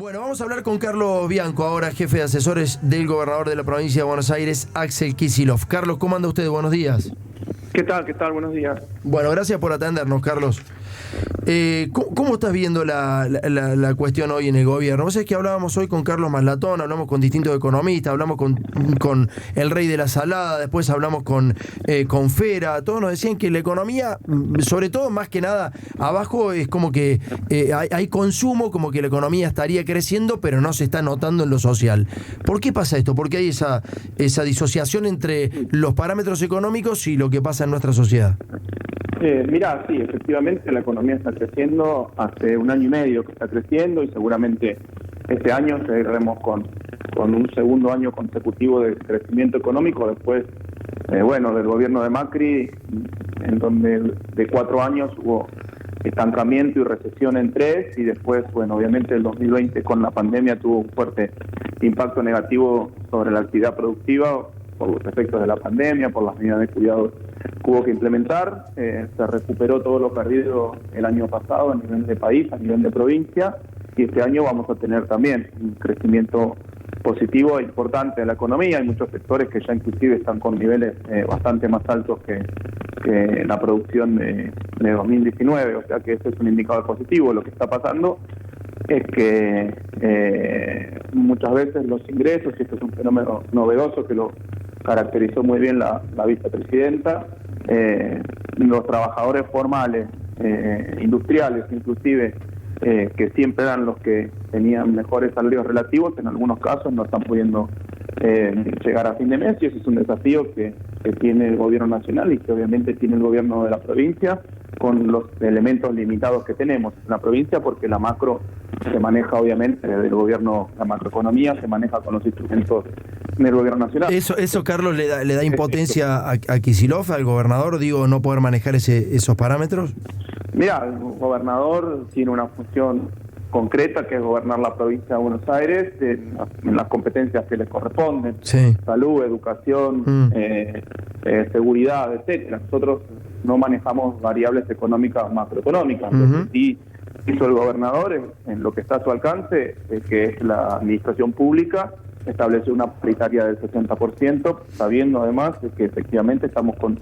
Bueno, vamos a hablar con Carlos Bianco, ahora jefe de asesores del gobernador de la provincia de Buenos Aires, Axel Kicillof. Carlos, ¿cómo anda usted? Buenos días. ¿Qué tal? ¿Qué tal? Buenos días. Bueno, gracias por atendernos, Carlos. ¿Cómo estás viendo la cuestión hoy en el gobierno? Vos sabés que hablábamos hoy con Carlos Maslatón, hablamos con distintos economistas, hablamos con el rey de la salada, después hablamos con Fera, todos nos decían que la economía, sobre todo más que nada, abajo es como que hay consumo, como que la economía estaría creciendo, pero no se está notando en lo social. ¿Por qué pasa esto? ¿Por qué hay esa disociación entre los parámetros económicos y lo que pasa en nuestra sociedad? Mirá, sí, efectivamente la economía está creciendo, hace 1 año y medio que está creciendo y seguramente este año seguiremos con un segundo año consecutivo de crecimiento económico después, del gobierno de Macri, en donde de 4 años hubo estancamiento y recesión en 3 y después, obviamente el 2020 con la pandemia tuvo un fuerte impacto negativo sobre la actividad productiva por los efectos de la pandemia, por las medidas de cuidado que hubo que implementar. Se recuperó todo lo perdido el año pasado a nivel de país, a nivel de provincia, y este año vamos a tener también un crecimiento positivo e importante de la economía. Hay muchos sectores que ya inclusive están con niveles bastante más altos que la producción de 2019, o sea que ese es un indicador positivo. Lo que está pasando es que muchas veces los ingresos, y esto es un fenómeno novedoso que lo caracterizó muy bien la vicepresidenta, los trabajadores formales, industriales inclusive, que siempre eran los que tenían mejores salarios relativos, en algunos casos no están pudiendo llegar a fin de mes, y ese es un desafío que tiene el gobierno nacional y que obviamente tiene el gobierno de la provincia, con los elementos limitados que tenemos en la provincia, porque la macro se maneja obviamente desde el gobierno, la macroeconomía se maneja con los instrumentos del gobierno nacional. Eso Carlos, le da impotencia a Kicillof, al gobernador, no poder manejar esos parámetros. Mira, el gobernador tiene una función concreta, que es gobernar la provincia de Buenos Aires en las competencias que le corresponden, sí. Salud, educación, seguridad, etcétera. Nosotros no manejamos variables económicas, macroeconómicas. Lo que sí hizo el gobernador en lo que está a su alcance, que es la administración pública, estableció una paritaria del 60%, sabiendo además de que efectivamente estamos con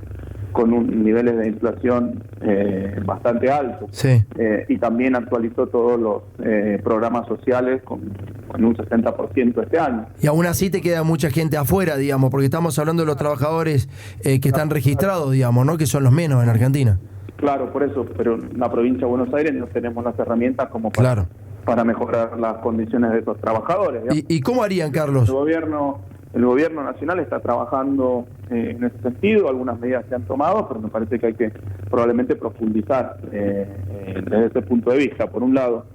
niveles de inflación bastante altos. Sí. Y también actualizó todos los programas sociales con un 60% este año. Y aún así te queda mucha gente afuera, porque estamos hablando de los trabajadores que están registrados, ¿no? Que son los menos en Argentina. Claro, por eso, pero en la provincia de Buenos Aires no tenemos las herramientas como para mejorar las condiciones de esos trabajadores. ¿Y cómo harían, Carlos? El gobierno nacional está trabajando en ese sentido, algunas medidas se han tomado, pero me parece que hay que probablemente profundizar desde ese punto de vista. Por un lado,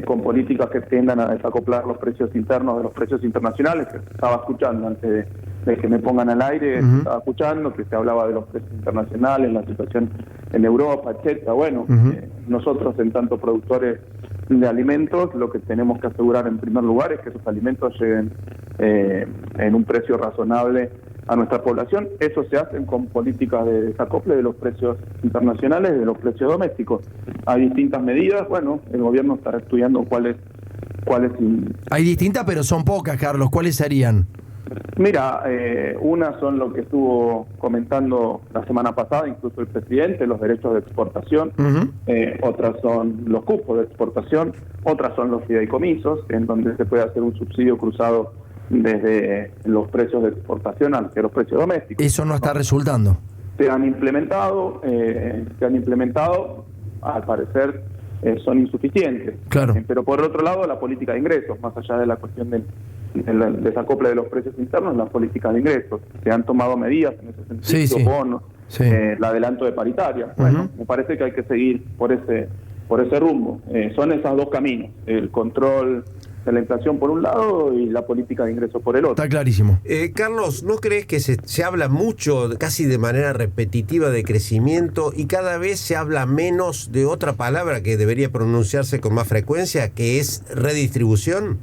con políticas que tiendan a desacoplar los precios internos de los precios internacionales, que estaba escuchando antes de que me pongan al aire, estaba escuchando que se hablaba de los precios internacionales, la situación en Europa, etcétera. Nosotros en tanto productores de alimentos, lo que tenemos que asegurar en primer lugar es que esos alimentos lleguen en un precio razonable a nuestra población. Eso se hace con políticas de desacople de los precios internacionales y de los precios domésticos. Hay distintas medidas, el gobierno está estudiando cuáles. Hay distintas, pero son pocas, Carlos. ¿Cuáles serían? Mira, unas son lo que estuvo comentando la semana pasada, incluso el presidente, los derechos de exportación, otras son los cupos de exportación, otras son los fideicomisos, en donde se puede hacer un subsidio cruzado desde los precios de exportación hacia los precios domésticos. Eso no está resultando. Se han implementado, al parecer son insuficientes. Claro. Pero por otro lado, la política de ingresos, más allá de la cuestión del desacople de los precios internos, las políticas de ingresos. Se han tomado medidas en ese sentido, bonos, el adelanto de paritaria. Me parece que hay que seguir por ese rumbo. Son esos dos caminos, el control de la inflación por un lado y la política de ingresos por el otro. Está clarísimo. Carlos, ¿no crees que se habla mucho, casi de manera repetitiva, de crecimiento y cada vez se habla menos de otra palabra que debería pronunciarse con más frecuencia, que es redistribución?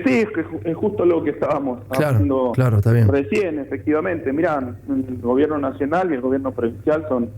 Sí, es justo lo que estábamos hablando está bien. recién, efectivamente. Mirá, el gobierno nacional y el gobierno provincial son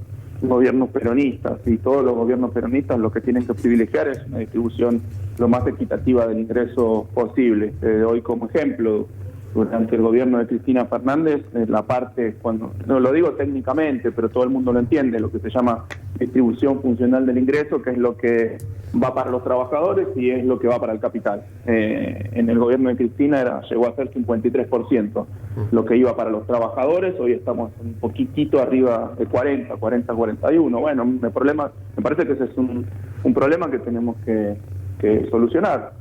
gobiernos peronistas, y todos los gobiernos peronistas lo que tienen que privilegiar es una distribución lo más equitativa del ingreso posible. Te doy como ejemplo, durante el gobierno de Cristina Fernández, la parte, cuando no lo digo técnicamente, pero todo el mundo lo entiende, lo que se llama distribución funcional del ingreso, que es lo que va para los trabajadores y es lo que va para el capital. En el gobierno de Cristina llegó a ser 53% lo que iba para los trabajadores. Hoy estamos un poquitito arriba de 41. Bueno, me parece que ese es un problema que tenemos que solucionar.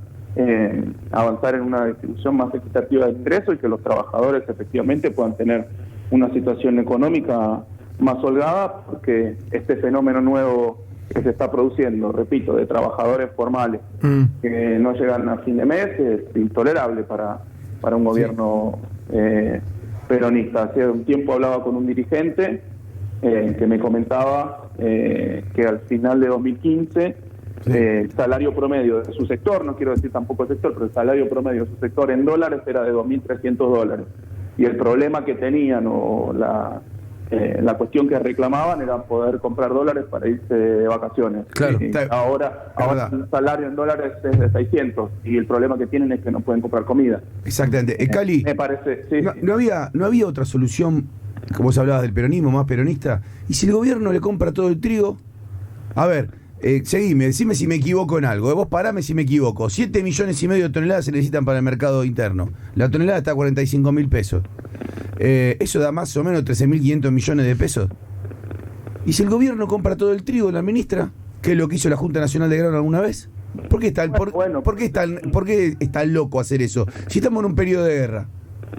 Avanzar en una distribución más equitativa del ingreso y que los trabajadores efectivamente puedan tener una situación económica más holgada, porque este fenómeno nuevo que se está produciendo, repito, de trabajadores formales que no llegan a fin de mes, es intolerable para un gobierno peronista. Hace un tiempo hablaba con un dirigente que me comentaba que al final de 2015 el salario promedio de su sector, no quiero decir tampoco el sector, pero el salario promedio de su sector en dólares era de $2.300. Y el problema que tenían, o la cuestión que reclamaban, era poder comprar dólares para irse de vacaciones. Claro. Ahora el salario en dólares es de 600 y el problema que tienen es que no pueden comprar comida. Exactamente. Cali, me parece, sí, no había otra solución, como vos hablabas del peronismo, más peronista. ¿Y si el gobierno le compra todo el trigo? A ver, seguime, decime si me equivoco en algo. Vos parame si me equivoco. 7,5 millones de toneladas se necesitan para el mercado interno. La tonelada está a 45.000 pesos. Eso da más o menos 13.500 millones de pesos. ¿Y si el gobierno compra todo el trigo, la administra? ¿Qué es lo que hizo la Junta Nacional de Grano alguna vez? ¿Por qué ¿por qué es tan loco hacer eso? Si estamos en un periodo de guerra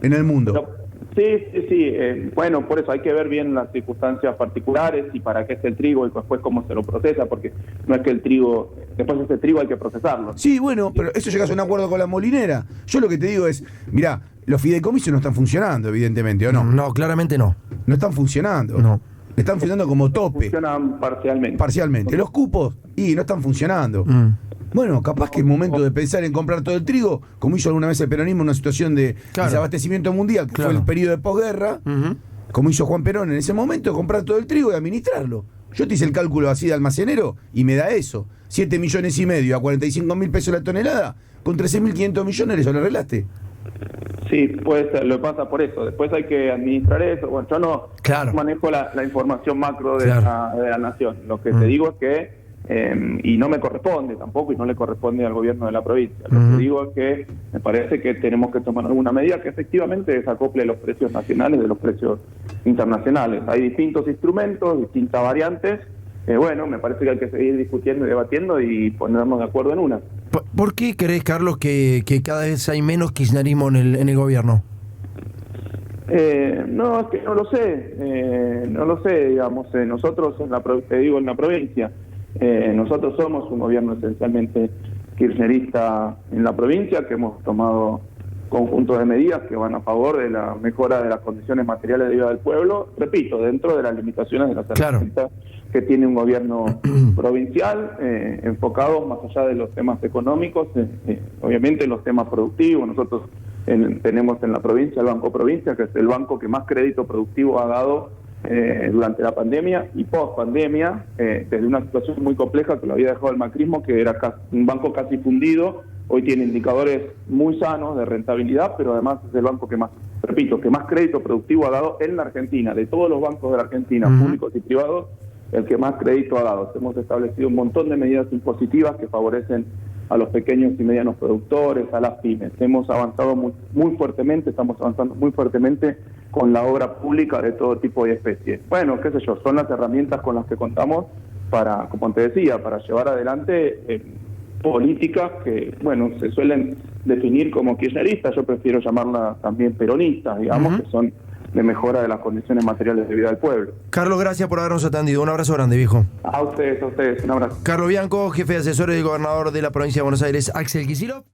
en el mundo. No. Sí. Bueno, por eso hay que ver bien las circunstancias particulares y para qué es el trigo y después cómo se lo procesa, porque no es que el trigo, después ese trigo hay que procesarlo. Sí, bueno, pero eso llegas a un acuerdo con la molinera. Yo lo que te digo es, mirá, los fideicomisos no están funcionando, evidentemente, ¿o no? No, claramente no. No están funcionando. No. Están funcionando como tope. Funcionan parcialmente. Parcialmente. Los cupos, no están funcionando. Bueno, capaz que es momento de pensar en comprar todo el trigo, como hizo alguna vez el peronismo en una situación de desabastecimiento mundial, que fue el periodo de posguerra, como hizo Juan Perón en ese momento, comprar todo el trigo y administrarlo. Yo te hice el cálculo así de almacenero y me da eso. 7,5 millones a 45.000 pesos la tonelada, con 13.500 millones eso lo arreglaste. Sí, puede ser, lo pasa por eso. Después hay que administrar eso. Bueno, yo no manejo la información macro de la nación. Lo que te digo es que y no me corresponde tampoco, y no le corresponde al gobierno de la provincia. Lo que digo es que me parece que tenemos que tomar alguna medida que efectivamente desacople los precios nacionales de los precios internacionales. Hay distintos instrumentos, distintas variantes. Bueno, me parece que hay que seguir discutiendo y debatiendo y ponernos de acuerdo en una. ¿Por qué crees, Carlos, que cada vez hay menos kirchnerismo en el gobierno? No, es que no lo sé, digamos. Nosotros en la provincia, nosotros somos un gobierno esencialmente kirchnerista en la provincia, que hemos tomado conjuntos de medidas que van a favor de la mejora de las condiciones materiales de vida del pueblo, repito, dentro de las limitaciones de las herramientas que tiene un gobierno provincial, enfocados más allá de los temas económicos, obviamente en los temas productivos. Nosotros tenemos en la provincia el Banco Provincia, que es el banco que más crédito productivo ha dado durante la pandemia y post pandemia, desde una situación muy compleja que lo había dejado el macrismo, que era un banco casi fundido. Hoy tiene indicadores muy sanos de rentabilidad, pero además es el banco que más crédito productivo ha dado en la Argentina. De todos los bancos de la Argentina, públicos y privados, el que más crédito ha dado. Hemos establecido un montón de medidas impositivas que favorecen a los pequeños y medianos productores, a las pymes. Hemos avanzado estamos avanzando muy fuertemente con la obra pública de todo tipo y especies. Bueno, qué sé yo, son las herramientas con las que contamos para, como te decía, para llevar adelante políticas que, bueno, se suelen definir como kirchneristas. Yo prefiero llamarlas también peronistas, digamos, que son de mejora de las condiciones materiales de vida del pueblo. Carlos, gracias por habernos atendido. Un abrazo grande, viejo. A ustedes, un abrazo. Carlos Bianco, jefe de asesores del gobernador de la provincia de Buenos Aires, Axel Kicillof.